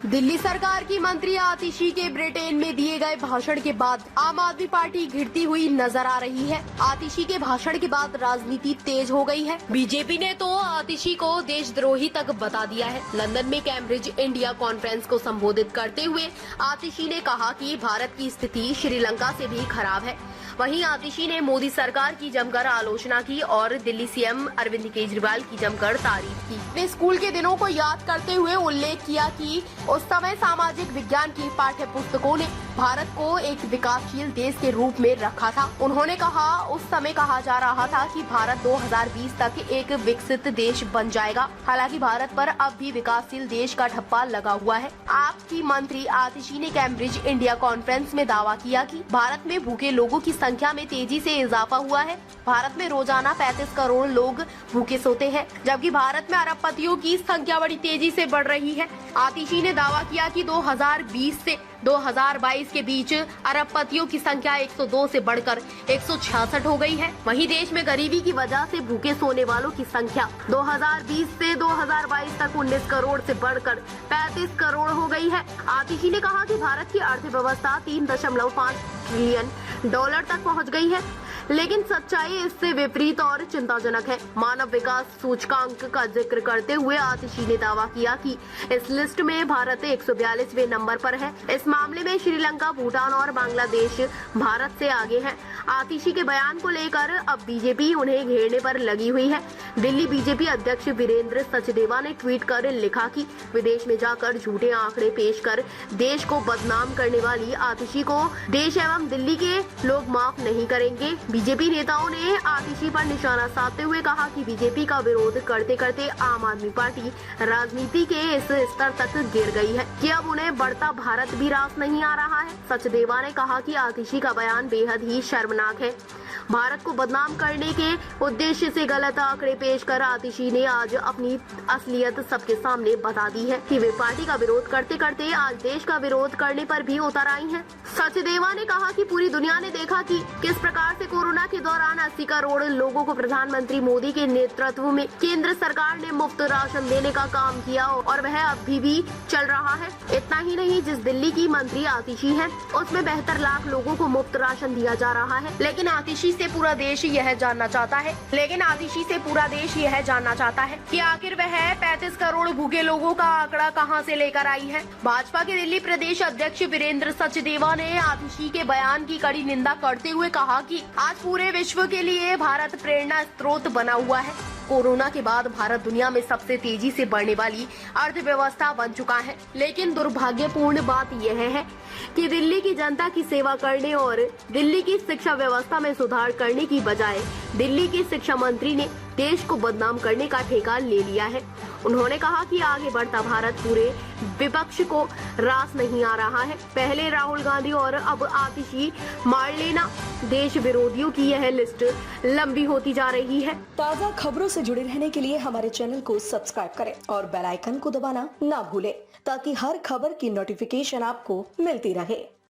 दिल्ली सरकार की मंत्री आतिशी के ब्रिटेन में दिए गए भाषण के बाद आम आदमी पार्टी घिरती हुई नजर आ रही है। आतिशी के भाषण के बाद राजनीति तेज हो गई है। बीजेपी ने तो आतिशी को देशद्रोही तक बता दिया है। लंदन में कैम्ब्रिज इंडिया कॉन्फ्रेंस को संबोधित करते हुए आतिशी ने कहा कि भारत की स्थिति श्रीलंका से भी खराब है। वहीं आतिशी ने मोदी सरकार की जमकर आलोचना की और दिल्ली सीएम अरविंद केजरीवाल की जमकर तारीफ की। वे स्कूल के दिनों को याद करते हुए उल्लेख किया कि उस समय सामाजिक विज्ञान की पाठ्य पुस्तकों ने भारत को एक विकासशील देश के रूप में रखा था। उन्होंने कहा, उस समय कहा जा रहा था कि भारत 2020 तक एक विकसित देश बन जाएगा। हालांकि भारत पर अब भी विकासशील देश का ठप्पा लगा हुआ है। आपकी मंत्री आतिशी ने कैम्ब्रिज इंडिया कॉन्फ्रेंस में दावा किया कि भारत में भूखे लोगों की संख्या में तेजी से इजाफा हुआ है। भारत में रोजाना 35 करोड़ लोग भूखे सोते हैं, जबकि भारत में अरबपतियों की संख्या बड़ी तेजी से बढ़ रही है। आतिशी ने दावा किया कि 2020 से 2022 के बीच अरबपतियों की संख्या 102 से बढ़कर 166 हो गई है। वहीं देश में गरीबी की वजह से भूखे सोने वालों की संख्या 2020 से 2022 तक 19 करोड़ से बढ़कर 35 करोड़ हो गई है। आतिशी ने कहा कि भारत की अर्थव्यवस्था 3.5 ट्रिलियन डॉलर तक पहुंच गई है, लेकिन सच्चाई इससे विपरीत और चिंताजनक है। मानव विकास सूचकांक का जिक्र करते हुए आतिशी ने दावा किया कि इस लिस्ट में भारत 142वें नंबर पर है। इस मामले में श्रीलंका, भूटान और बांग्लादेश भारत से आगे हैं। आतिशी के बयान को लेकर अब बीजेपी उन्हें घेरने पर लगी हुई है। दिल्ली बीजेपी अध्यक्ष वीरेंद्र सचदेवा ने ट्वीट कर लिखा कि विदेश में जाकर झूठे आंकड़े पेश कर देश को बदनाम करने वाली आतिशी को देश एवं दिल्ली के लोग माफ नहीं करेंगे। बीजेपी नेताओं ने आतिशी पर निशाना साधते हुए कहा कि बीजेपी का विरोध करते करते आम आदमी पार्टी राजनीति के इस स्तर तक गिर गई है कि अब उन्हें बढ़ता भारत भी रास नहीं आ रहा है। सचदेवा ने कहा कि आतिशी का बयान बेहद ही शर्मनाक है। भारत को बदनाम करने के उद्देश्य से गलत आंकड़े पेश कर आतिशी ने आज अपनी असलियत सबके सामने बता दी है कि वे पार्टी का विरोध करते करते आज देश का विरोध करने पर भी उतर आई हैं। सचदेवा ने कहा कि पूरी दुनिया ने देखा कि किस प्रकार से कोरोना के दौरान 80 करोड़ लोगों को प्रधानमंत्री मोदी के नेतृत्व में केंद्र सरकार ने मुफ्त राशन देने का काम किया और वह अभी भी चल रहा है। इतना ही नहीं, जिस दिल्ली की मंत्री आतिशी है उसमें 72 लाख लोगों को मुफ्त राशन दिया जा रहा है। लेकिन आतिशी से पूरा देश यह जानना चाहता है कि आखिर वह 35 करोड़ भूखे लोगों का आंकड़ा कहां से लेकर आई है। भाजपा के दिल्ली प्रदेश अध्यक्ष वीरेंद्र सचदेवा ने आतिशी के बयान की कड़ी निंदा करते हुए कहा कि आज पूरे विश्व के लिए भारत प्रेरणा स्रोत बना हुआ है। कोरोना के बाद भारत दुनिया में सबसे तेजी से बढ़ने वाली अर्थव्यवस्था बन चुका है। लेकिन दुर्भाग्यपूर्ण बात यह है कि दिल्ली की जनता की सेवा करने और दिल्ली की शिक्षा व्यवस्था में सुधार करने की बजाय दिल्ली के शिक्षा मंत्री ने देश को बदनाम करने का ठेका ले लिया है। उन्होंने कहा कि आगे बढ़ता भारत पूरे विपक्ष को रास नहीं आ रहा है। पहले राहुल गांधी और अब आतिशी मार लेना, देश विरोधियों की यह लिस्ट लंबी होती जा रही है। ताज़ा खबरों से जुड़े रहने के लिए हमारे चैनल को सब्सक्राइब करें और बेल आइकन को दबाना ना भूलें ताकि हर खबर की नोटिफिकेशन आपको मिलती रहे।